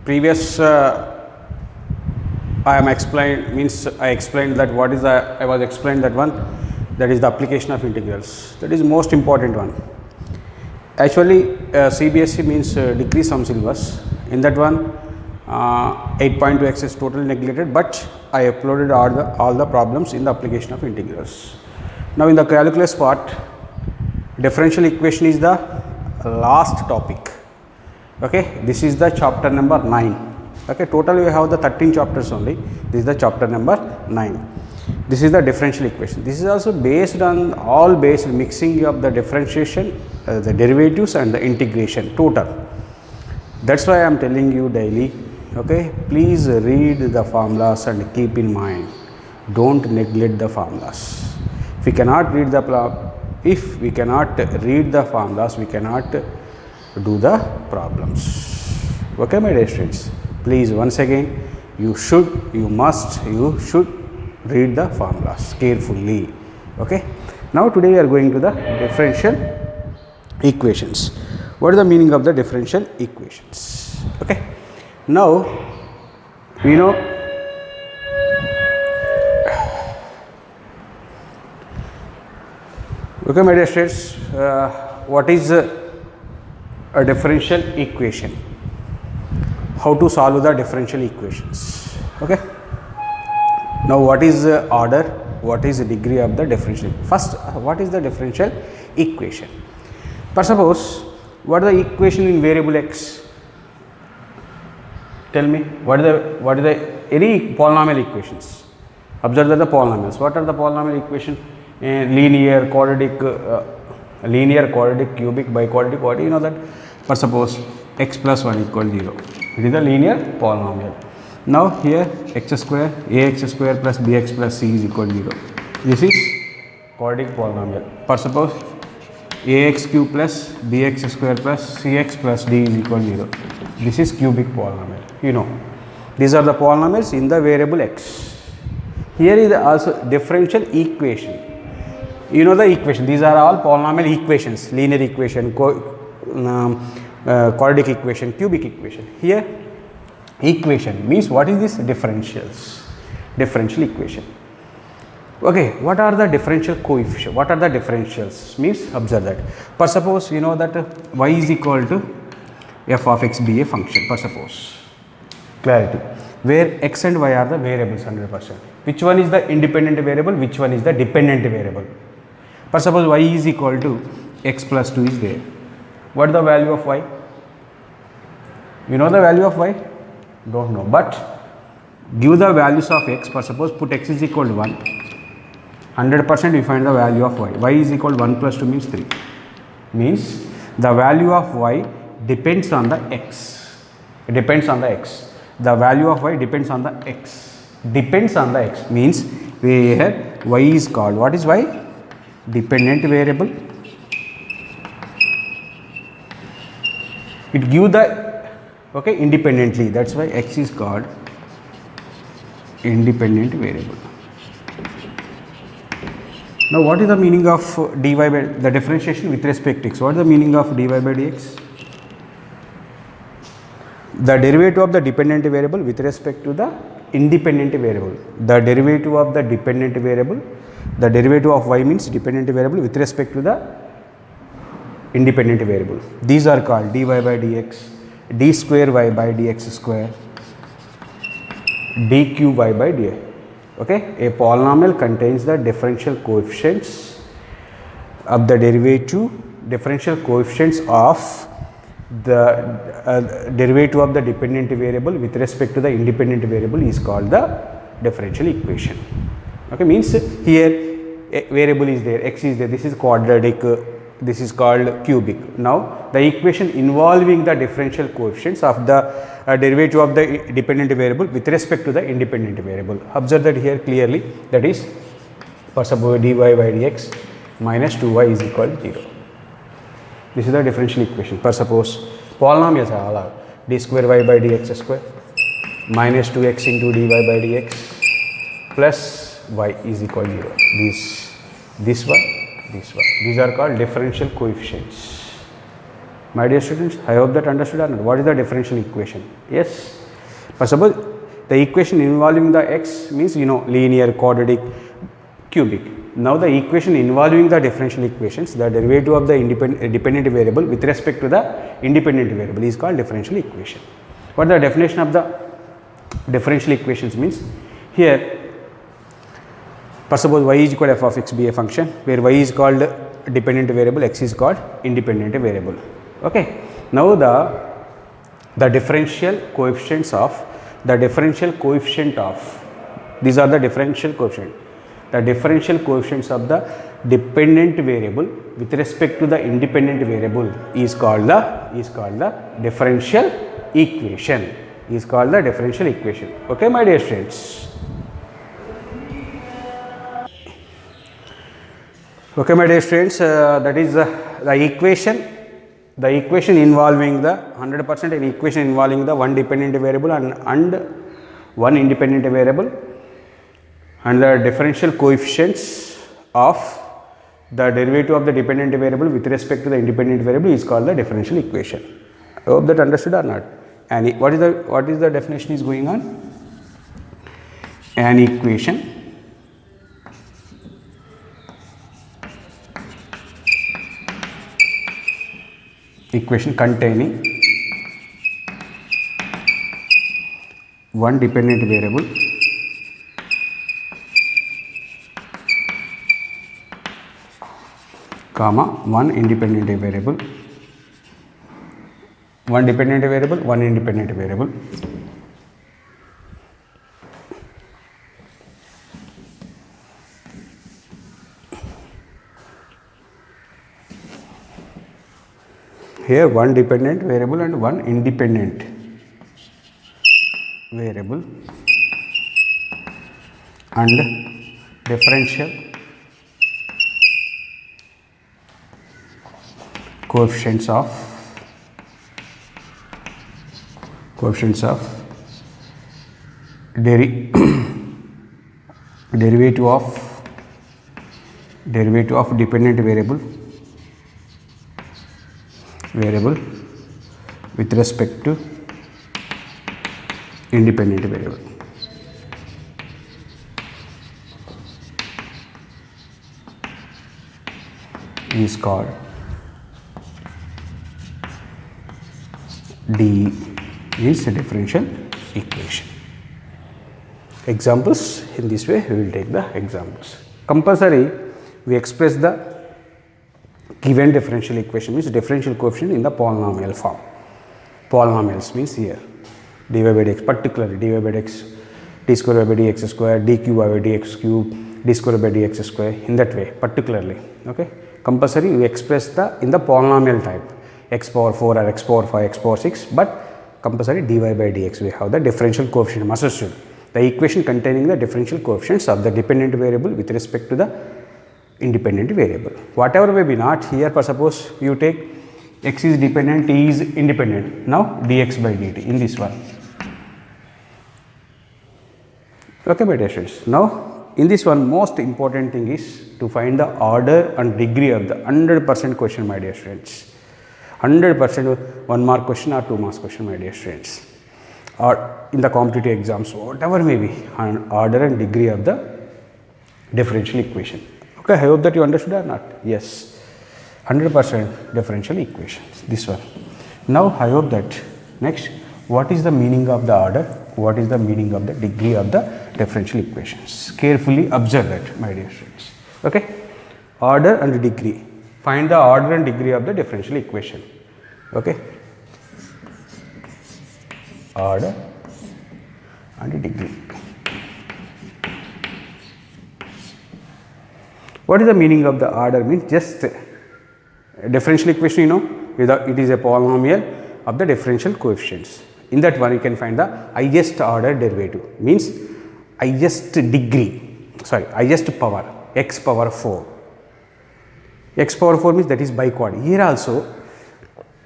previous I explained that what is the I was explained that one, that is the application of integrals, that is most important one. Actually CBSE means degree sum syllabus. In that one 8.2x is totally neglected, but I uploaded all the problems in the application of integrals. Now in the calculus part, differential equation is the last topic. Okay, this is the chapter number 9. Okay, totally we have the 13 chapters only. This is the chapter number 9. This is the differential equation. This is also based on all based mixing of the differentiation, the derivatives and the integration total. That's why I am telling you daily. Okay, please read the formulas and keep in mind, don't neglect the formulas. If we cannot read the formulas, we cannot do the problems. Okay, my dear students, please once again you should read the formulas carefully. Okay, now today we are going to the differential equations. What is the meaning of the differential equations? Okay, now we know okay, my dear students, what is a differential equation? How to solve the differential equations? Okay, now what is the order, what is the degree of the differential? First, what is the differential equation? For suppose, what is the equation in variable x? Tell me, what is the any polynomial equations? Observe that the polynomials. What are the polynomial equation? Linear, quadratic, cubic, biquadratic. What do you know that? For suppose x plus 1 equal 0. It is a linear polynomial. Now here x square, ax square plus bx plus c is equal to 0. This is quadratic polynomial. For suppose ax cube plus bx square plus cx plus d is equal to 0. This is cubic polynomial. You know, these are the polynomials in the variable x. Here is also differential equation. You know the equation. These are all polynomial equations: linear equation, quadratic equation, cubic equation. Here, equation means what is this? Differentials. Differential equation. Okay, what are the differential coefficients? What are the differentials? Means observe that. For suppose you know that y is equal to f of x be a function. For suppose, clarity, where x and y are the variables 100%. Which one is the independent variable? Which one is the dependent variable? For suppose y is equal to x plus 2 is there. What is the value of y? You know the value of y? Don't know, but give the values of x. For suppose put x is equal to 1. 100% we find the value of y. Y is equal to 1 plus 2 means 3. Means the value of y depends on the x. It depends on the x. The value of y depends on the x. Depends on the x means where y is called, what is y? Dependent variable. It give the independently. That's why x is called independent variable. Now what is the meaning of dy by the differentiation with respect to x? What is the meaning of dy by dx? The derivative of the dependent variable with respect to the independent variable. The derivative of the dependent variable, the derivative of y means dependent variable with respect to the independent variable. These are called dy by dx, d square y by dx square, d cube y by dx. Okay, a polynomial contains the differential coefficients of the derivative, differential coefficients of the derivative of the dependent variable with respect to the independent variable is called the differential equation. Okay, means here a variable is there, x is there, this is quadratic, this is called cubic. Now the equation involving the differential coefficients of the derivative of the dependent variable with respect to the independent variable. Observe that here clearly, that is for suppose dy by dx minus 2y is equal to 0. This is the differential equation. For suppose polynomials are all d square y by dx square minus 2x into dy by dx plus y is equal to 0. This one. These are called differential coefficients. My dear students, I hope that understood or not. What is the differential equation? Yes. For suppose the equation involving the x means linear, quadratic, cubic. Now the equation involving the differential equations, the derivative of the dependent variable with respect to the independent variable is called differential equation. What the definition of the differential equations means? Here, suppose y is equal to f of x be a function where y is called dependent variable, x is called independent variable. Okay. Now the differential coefficients of these are the differential coefficient. The differential coefficients of the dependent variable with respect to the independent variable is called the differential equation. Okay, my dear friends. Okay, my dear friends, that is the equation involving the 100% an equation involving the one dependent variable and one independent variable, and the differential coefficients of the derivative of the dependent variable with respect to the independent variable is called the differential equation. I hope that understood or not. And what is the definition is going on? An equation containing one dependent variable comma one independent variable, one independent variable. Here one dependent variable and one independent variable and differential coefficients of derivative of dependent variable with respect to independent variable. Is called D is a differential equation. Examples, in this way we will take the examples. Compulsory we express the given differential equation means differential coefficient in the polynomial form. Polynomials means here dy by dx, particularly dy by dx, d square by dx square, d cube by dx cube, d square by dx square, in that way particularly. Okay. Compulsory we express in the polynomial type x power 4 or x power 5, x power 6, but compulsory dy by dx we have the differential coefficient must assume the equation containing the differential coefficients of the dependent variable with respect to the independent variable. Whatever may be not here, for suppose you take x is dependent, t is independent. Now dx by dt in this one. Okay, my dear students. Now in this one, most important thing is to find the order and degree of the 100% question, my dear students. 100% 1 mark question or 2 marks question, my dear students, or in the competitive exams, whatever may be, order and degree of the differential equation. Okay, I hope that you understood or not. Yes, 100% differential equations, this one. Now I hope that next, what is the meaning of the order, what is the meaning of the degree of the differential equations? Carefully observe that, my dear students. Okay, order and degree. Find the order and degree of the differential equation. Okay, order and degree. What is the meaning of the order? Means just differential equation, it is a polynomial of the differential coefficients. In that one you can find the highest order derivative, means highest power, x power 4. X power 4 means that is biquad. Here also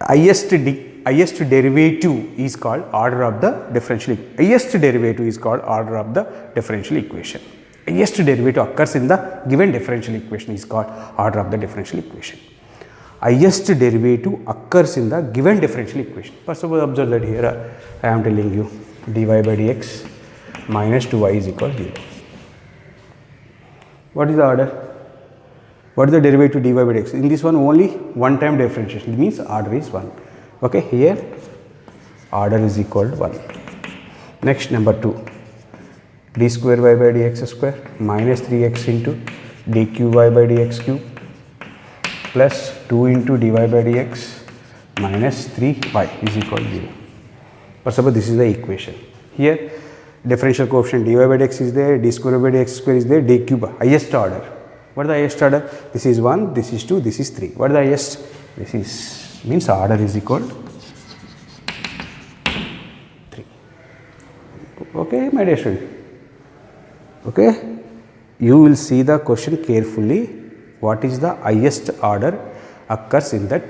highest derivative is called order of the differential. Highest derivative is called order of the differential equation. Highest derivative occurs in the given differential equation is called order of the differential equation. highest derivative occurs in the given differential equation. First of all, observe that here I am telling you dy by dx minus 2y is equal to 0. What is the order? What is the derivative dy by dx? In this one only one time differentiation, it means order is 1. Okay, here order is equal to 1. Next, number 2, d square y by dx square minus 3x into dq y by dx cube plus 2 into dy by dx minus 3y is equal to 0. For suppose this is the equation. Here differential coefficient dy by dx is there, d square by dx square is there, d cube highest order. What is the highest order? This is 1, this is 2, this is 3. What is the highest? This is means order is equal to 3. Okay, my dear student. Okay, you will see the question carefully. What is the highest order occurs in that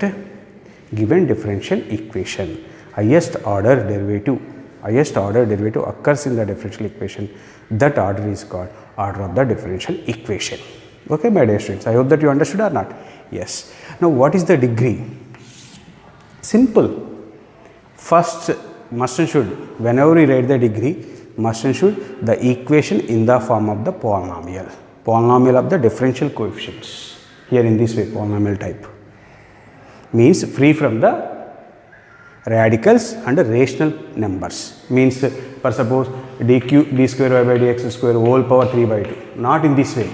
given differential equation? Highest order derivative occurs in the differential equation. That order is called order of the differential equation. Okay, my dear students, I hope that you understood or not. Yes. Now, what is the degree? Simple. First, must and should, whenever we write the degree, must and should the equation in the form of the polynomial of the differential coefficients. Here in this way, polynomial type means free from the radicals and rational numbers. Means for suppose d square y by dx square whole power 3 by 2. Not in this way.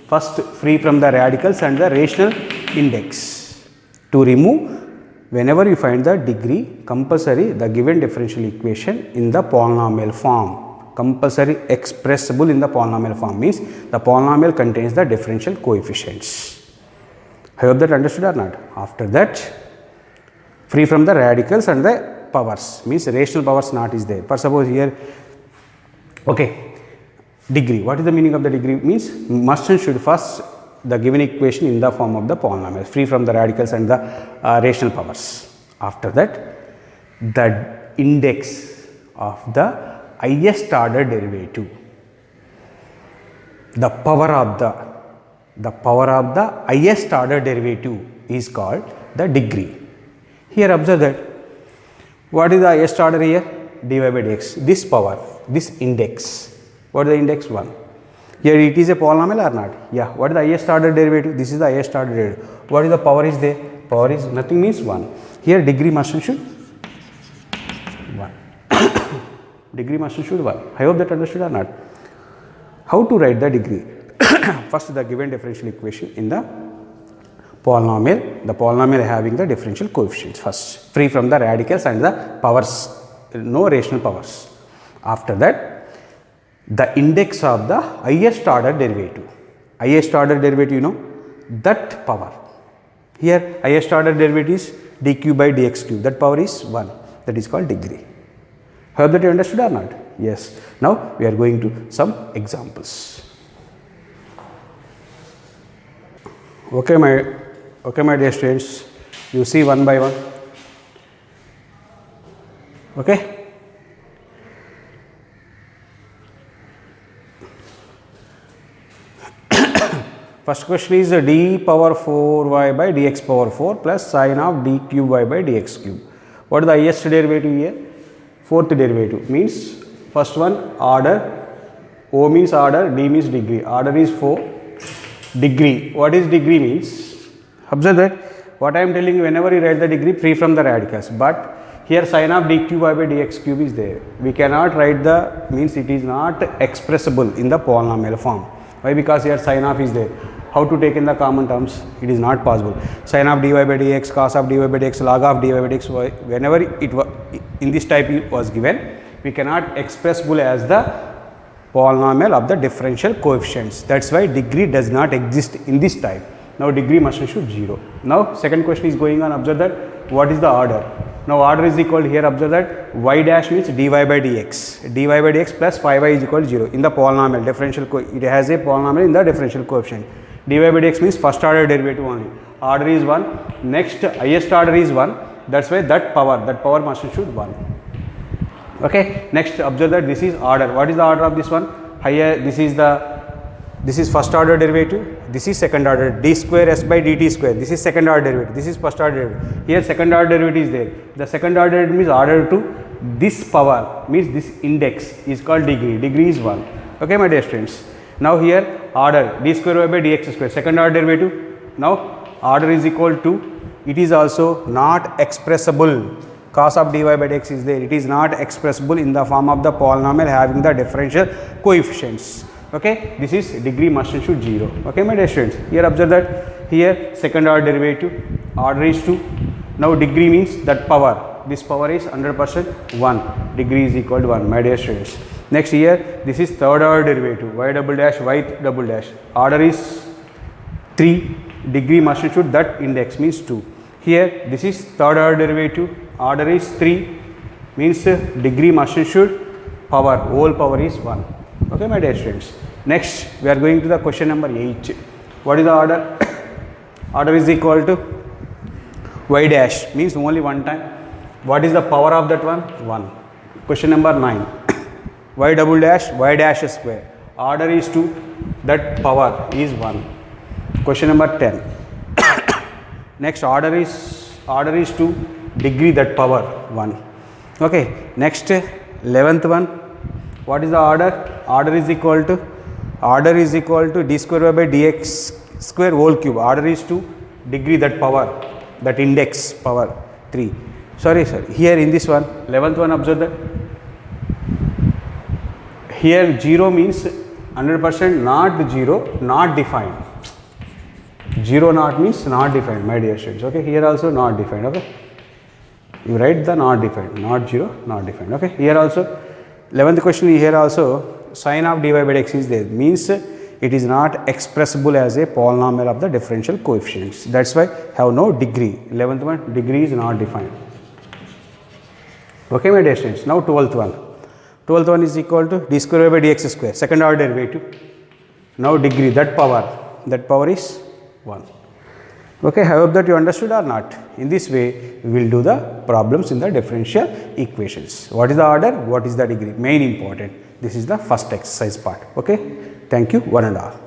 First, free from the radicals and the rational index. To remove, whenever you find the degree, compulsory the given differential equation in the polynomial form. Compulsory expressible in the polynomial form means the polynomial contains the differential coefficients. I hope that understood or not. After that, free from the radicals and the powers means rational powers not is there. For suppose here, okay, degree. What is the meaning of the degree? Means must and should first the given equation in the form of the polynomial free from the radicals and the rational powers. After that, the index of the highest order derivative, the power of the highest order derivative is called the degree. Here observe that what is the highest order here? dy by dx. This power, this index, what is the index? 1. Here it is a polynomial or not? Yeah. What is the highest order derivative? This is the highest order derivative. What is the power is there? Power is nothing means 1. Here degree must and should 1. Degree must and should 1. I hope that understood or not. How to write the degree? First, the given differential equation in the polynomial having the differential coefficients first, free from the radicals and the powers, no rational powers. After that, the index of the highest order derivative. Highest order derivative, you know, that power. Here, highest order derivative is dq by dx cube. That power is 1. That is called degree. Hope that you understood or not? Yes. Now, we are going to some examples. Okay, my dear students, you see one by one. Okay. First question is d power 4y by dx power 4 plus sine of d cube y by dx cube. What is the highest derivative here? Fourth derivative means first one order, O means order, D means degree. Order is 4. Degree. What is degree means? Observe that what I am telling you, whenever you write the degree, free from the radicals. But here sine of d cube y by dx cube is there. We cannot write the, means it is not expressible in the polynomial form. Why? Because here sine of is there. How to take in the common terms? It is not possible. Sine of dy by dx, cos of dy by dx, log of dy by dx, whenever it was in this type it was given, we cannot expressible as the polynomial of the differential coefficients. That's why degree does not exist in this type. Now degree must and should 0. Now second question is going on. Observe that what is the order? Now order is equal here. Observe that y dash means dy by dx. dy by dx plus 5y is equal to 0 in the polynomial differential. It has a polynomial in the differential coefficient. dy by dx means first order derivative only. Order is 1. Next highest order is 1. That's why that power must and should 1. Okay. Next observe that this is order. What is the order of this one? Higher. This is first order derivative. this is second order, d square s by dt square, this is second order derivative, this is first order derivative. Here second order derivative is there. The second order derivative means order to this power, means this index is called degree, degree is 1. Okay my dear students. Now here order d square y by dx square, second order derivative. Now order is equal to, it is also not expressible, cos of dy by dx is there, it is not expressible in the form of the polynomial having the differential coefficients. Okay, this is degree must and should 0. Okay my dear students, here observe that here second order derivative, order is 2. Now degree means that power, this power is 100% 1, degree is equal to 1 my dear students. Next here this is third order derivative, y double dash y double dash, order is 3, degree must and should that index means 2. Here this is third order derivative, order is 3, means degree must and should power, whole power is 1. Okay my dear students. Next we are going to the question number 8. What is the order? Order is equal to y dash, means only one time. What is the power of that one? 1. Question number 9. Y double dash y dash square, order is 2, that power is 1. Question number 10. Next order is 2, degree that power 1. Okay. Next 11th one. What is the order? Order is equal to d square y by dx square whole cube, order is 2, degree that power, that index power 3. Sorry sir, here in this one 11th one observe that here 0 means 100% not 0, not defined. 0 not means not defined my dear students. Okay, here also not defined. Okay, you write the not defined, not 0, not defined. Okay, here also 11th question, here also sin of dy by dx is there, means it is not expressible as a polynomial of the differential coefficients, that's why have no degree. 11th one, degree is not defined. Okay my dear students. Now 12th one is equal to d square y by dx square, second order derivative. Now degree that power is 1. Okay, I hope that you understood or not. In this way we will do the problems in the differential equations. What is the order, what is the degree, main important. This is the first exercise part. Okay, thank you one and all.